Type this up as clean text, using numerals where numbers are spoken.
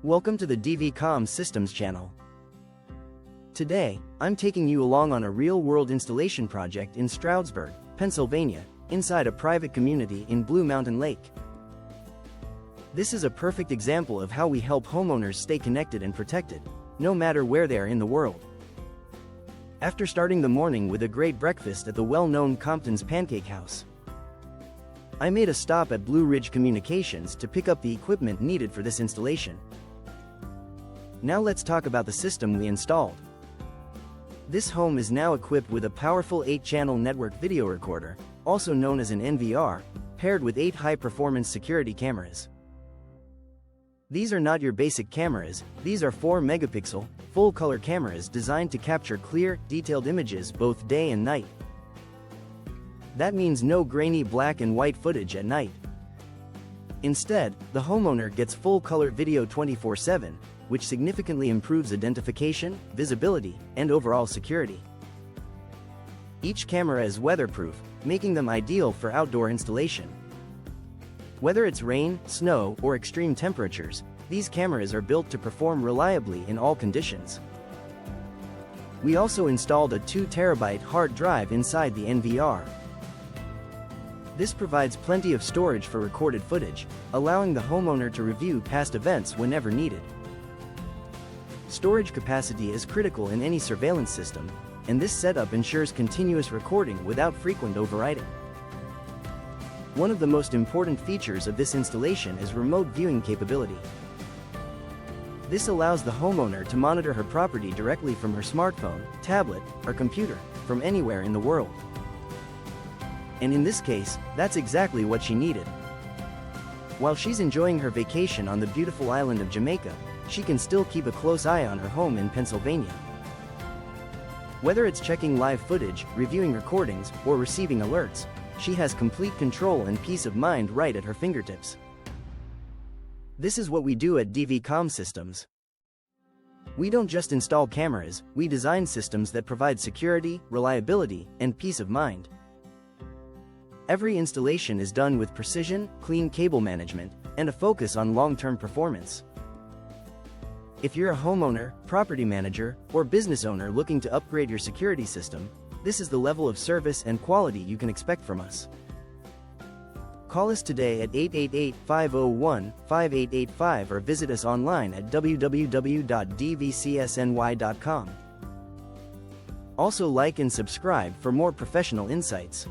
Welcome to the DVCom Systems channel. Today, I'm taking you along on a real-world installation project in Stroudsburg, Pennsylvania, inside a private community in Blue Mountain Lake. This is a perfect example of how we help homeowners stay connected and protected, no matter where they are in the world. After starting the morning with a great breakfast at the well-known Compton's Pancake House, I made a stop at Blue Ridge Communications to pick up the equipment needed for this installation. Now let's talk about the system we installed. This home is now equipped with a powerful 8-channel network video recorder, also known as an NVR, paired with 8 high-performance security cameras. These are not your basic cameras, these are 4-megapixel, full-color cameras designed to capture clear, detailed images both day and night. That means no grainy black and white footage at night. Instead, the homeowner gets full-color video 24/7, which significantly improves identification, visibility, and overall security. Each camera is weatherproof, making them ideal for outdoor installation. Whether it's rain, snow, or extreme temperatures, these cameras are built to perform reliably in all conditions. We also installed a 2 TB hard drive inside the NVR. This provides plenty of storage for recorded footage, allowing the homeowner to review past events whenever needed. Storage capacity is critical in any surveillance system, and this setup ensures continuous recording without frequent overwriting. One of the most important features of this installation is remote viewing capability. This allows the homeowner to monitor her property directly from her smartphone, tablet, or computer, from anywhere in the world. And in this case, that's exactly what she needed. While she's enjoying her vacation on the beautiful island of Jamaica, she can still keep a close eye on her home in Pennsylvania. Whether it's checking live footage, reviewing recordings, or receiving alerts, she has complete control and peace of mind right at her fingertips. This is what we do at DVCom Systems. We don't just install cameras, we design systems that provide security, reliability, and peace of mind. Every installation is done with precision, clean cable management, and a focus on long-term performance. If you're a homeowner, property manager, or business owner looking to upgrade your security system, this is the level of service and quality you can expect from us. Call us today at 888-501-5885 or visit us online at www.dvcsny.com. Also like and subscribe for more professional insights.